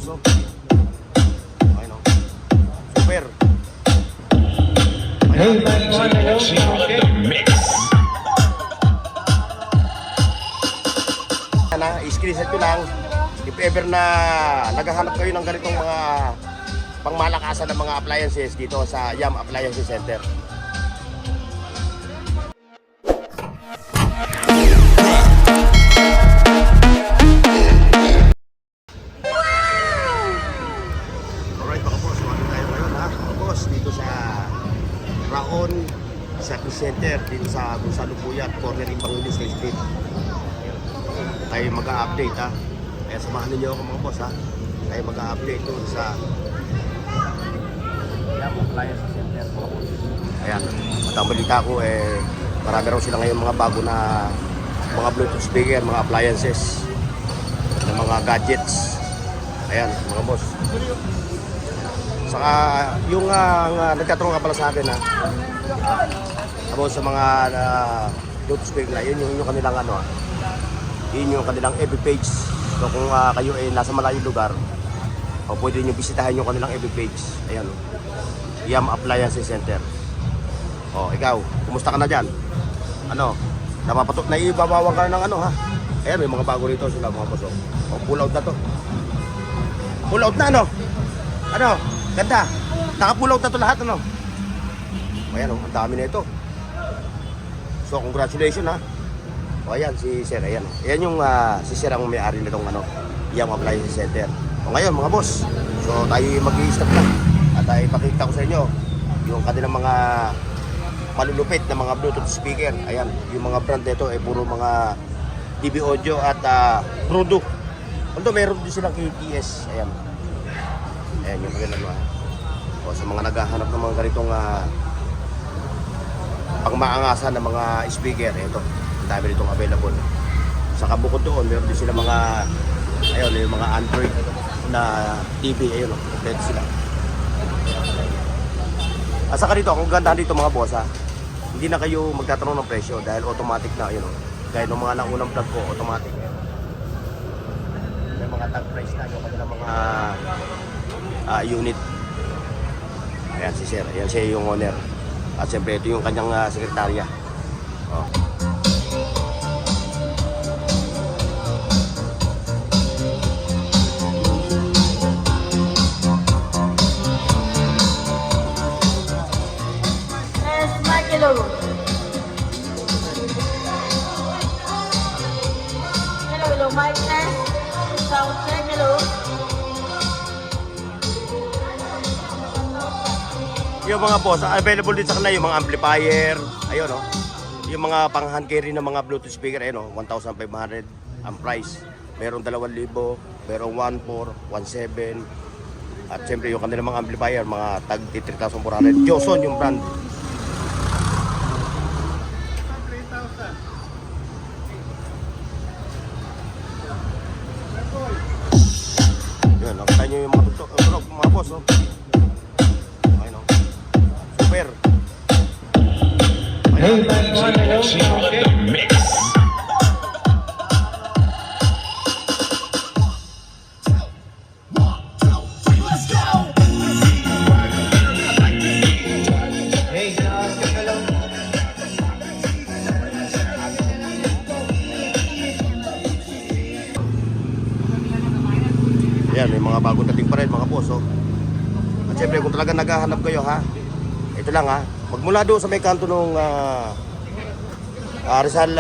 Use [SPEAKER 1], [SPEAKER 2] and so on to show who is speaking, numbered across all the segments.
[SPEAKER 1] boss, oh. Ayun, oh. Super.
[SPEAKER 2] Hey, hello.
[SPEAKER 1] I-screenshot ko lang if ever na naghahanap kayo ng ganitong mga pangmalakasan ng mga appliances dito sa Yam Appliance Center. Alright mga boss, wala tayo ngayon ha mga boss dito sa Raon Shopping Center dito sa Gonzalo Puyat, corner Imbangulis Street. Tayo mag-a-update ha. Kaya samahan ninyo ako mga boss ha. Tayo mag-a-update doon sa Yam Appliance Center mga boss. Ayan, at ang balita ko marami raw sila ngayon mga bago na mga Bluetooth speaker, mga appliances, na mga gadgets. Ayan mga boss. Saka yung nagtatanong ka pala sa akin ha, about sa mga Bluetooth speaker na yun yung kanilang ano ha. Yun yung kanilang FB page. So kung kayo ay nasa malayong lugar, o pwede nyo bisitahin yung kanilang FB page. Ayan o. Yam Appliance Center. O ikaw, kumusta ka na dyan? Ano? Naibabawan ka ng ano ha? Ayan, may mga bago rito sila mga boss. O pull out na to. Pull out na ano? Ano? Ganda. Naka-pull out na to lahat ano? Ayan o, ang dami na ito. So congratulations ha. O ayan, si Sir, ayan. Ayan yung si Sir ang may-ari nitong ano, Yam Appliance Center. O ngayon mga boss, so tayo mag-i-stop na. At ipakita ko sa inyo yung kanilang mga malulupit na mga Bluetooth speaker. Ayan, yung mga brand nito ay puro mga DB Audio at Prodo. Although meron din silang KTS. Ayan. Ayan yung kanilang o sa mga naghahanap ng mga ganitong pangmaangasan ng mga speaker, ito. Ang dami nitong available. Saka bukod doon, meron din sila mga ayun, yung mga Android na TV, ayun o, kompleto sila. At saka dito, ang ganda dito mga boss ha, hindi na kayo magtatanong ng presyo dahil automatic na, ayun o. Gaya ng mga naunang vlog ko, automatic. May mga tag price na yung kanilang mga unit. Ayan si Sir, ayan siya yung owner. At siyempre ito yung kanyang sekretarya. Oh.
[SPEAKER 3] Hello. Hello, mic test. Sound check, hello.
[SPEAKER 1] Yung mga boss, available din sa kanila yung mga amplifier, ayun no. Yung mga pang hand carry na mga Bluetooth speaker, ayun no, 1,500 ang price. Meron 2,000, merong 1,400, 1,700. At siyempre yung kanilang mga amplifier, mga tag 3,400. Joson yung brand. Yan, nakita nyo yung mga tutok, mga boss, oh. Ayun, oh. Super.
[SPEAKER 2] Hey, hello.
[SPEAKER 1] Ayan, may mga bagong dating pa rin mga boss, oh. At syempre kung talaga naghahanap kayo ha, ito lang ha, magmula doon sa may kanto nung Rizal,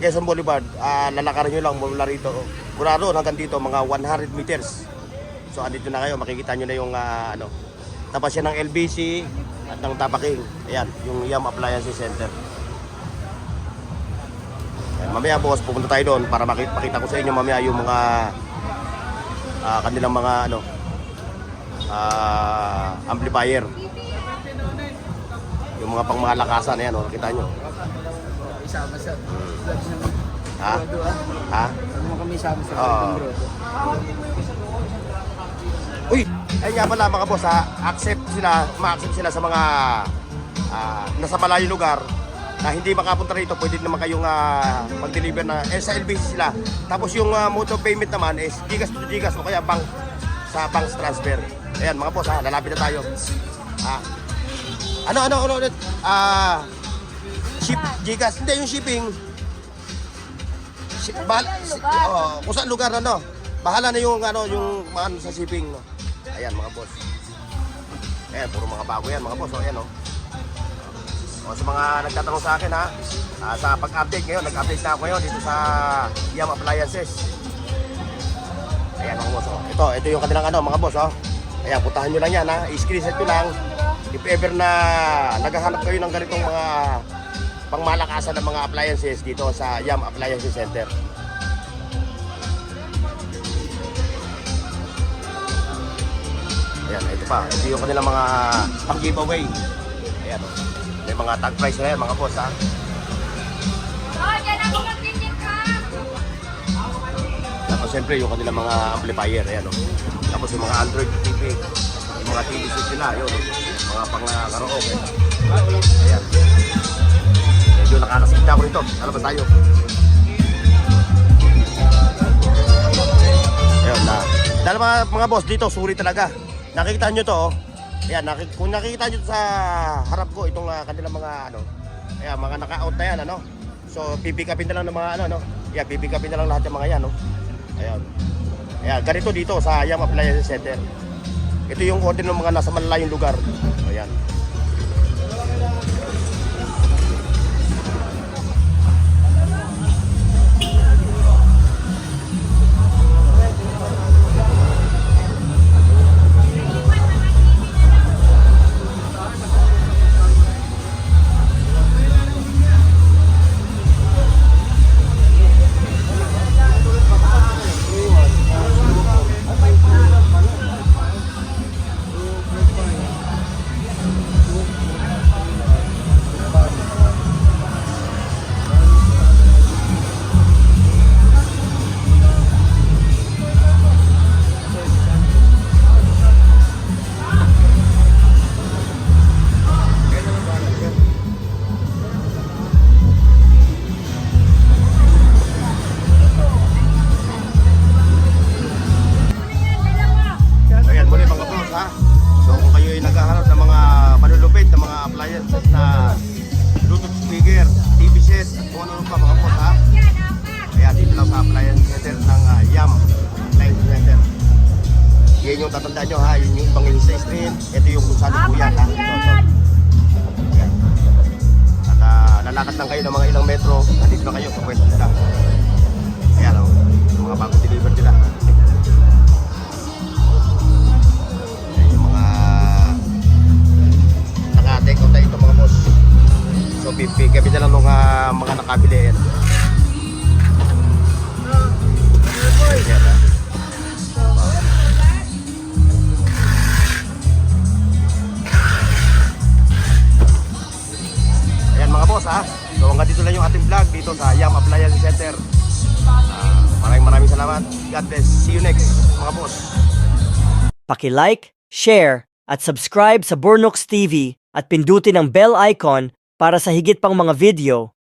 [SPEAKER 1] Quezon Boulevard, lalakarin nyo lang mula rito, mula doon hanggang dito mga 100 meters. So andito na kayo, makikita nyo na yung ano, tapas siya ng LBC at ng Tapaking. Ayan, yung Yam Appliance Center. Ayan, mamaya boss, pupunta tayo doon para makita ko sa inyo mamaya yung mga kanilang mga ano, amplifier. Yung mga pangmalakasan, ayan, oh, nakita nyo.
[SPEAKER 4] Isama sa
[SPEAKER 1] Ha? Ha?
[SPEAKER 4] ano mo kami isama sa
[SPEAKER 1] Oo. Uy! Ayun nga pala mga boss ha, ma-accept sila sa mga nasa malayong lugar na hindi makapunta rito. Pwede naman kayong mag-deliver na sa LBC sila. Tapos yung mode of payment naman is Gcash to Gcash o kaya bank sa bank transfer. Ayan mga boss ha, lalapit na tayo. Ano ulit? Ship, Gcash, hindi yung shipping. Kung saan lugar ano, bahala na yung sa shipping. No? Ayan mga boss. Ayan, puro mga bago yan mga boss. O, ayan o. Sa mga nagtatanong sa akin ha, sa pag-update ngayon, nag-update na ako ngayon dito sa Yam Appliances. Ayan mga boss. Oh. Ito yung kanilang mga boss. Oh. Ayan, puntahan nyo lang yan ha. I-screenshot nyo lang. If ever na naghahanap kayo ng ganitong mga pangmalakasan ng mga appliances dito sa Yam Appliances Center. Ayan, ito pa. Ito yung kanilang mga pang-giveaway. Ayan, oh. May mga tag price na yan, mga boss, ha. Tapos, siyempre, yung kanilang mga amplifier. Ayan, oh. Tapos, yung mga Android TV. Yung mga TV set nila, yun. Mga pang-karaoke. Ayan. Medyo nakakasigta ko rito. Ano ba tayo? Ayan na. Dahil mga boss dito, suri talaga. Nakikita nyo to, oh. Ayan, kung nakikita nyo sa harap ko, itong kanilang mga ayan, mga naka-out na yan, So, pipikapin na lang ng mga Ayan, pipikapin na lang lahat ng mga yan, Ayan. Ayan, ganito dito sa Yam Appliances Center. Ito yung order ng mga nasa malalayong lugar. Ayan. Ayan muli mga boss ha. So kung kayo ay naghahanap ng mga panulupit ng mga appliances na Bluetooth speaker, TV set, at kung ano pa mga boss ha. Kaya dito lang sa appliance center ng Yam Appliance Center. Yan yung tatandaan nyo ha, yun yung pangilin sa screen. Ito yung kung saan po yan ha. Ayan. At lalakad lang kayo ng mga ilang metro, nandito na kayo sa pwesto nila. Ayan o, yung mga bagong deliver nila. Naka-take out na ito mga boss. So kami na lang nung mga nakabili yan. Ayan ha. Ayan mga boss ha. So hanggang dito lang yung ating vlog dito sa Yam Appliance Center. Maraming salamat. God bless. See you next mga boss.
[SPEAKER 5] Paki-like, share, at subscribe sa Bornox TV at pindutin ang bell icon para sa higit pang mga video.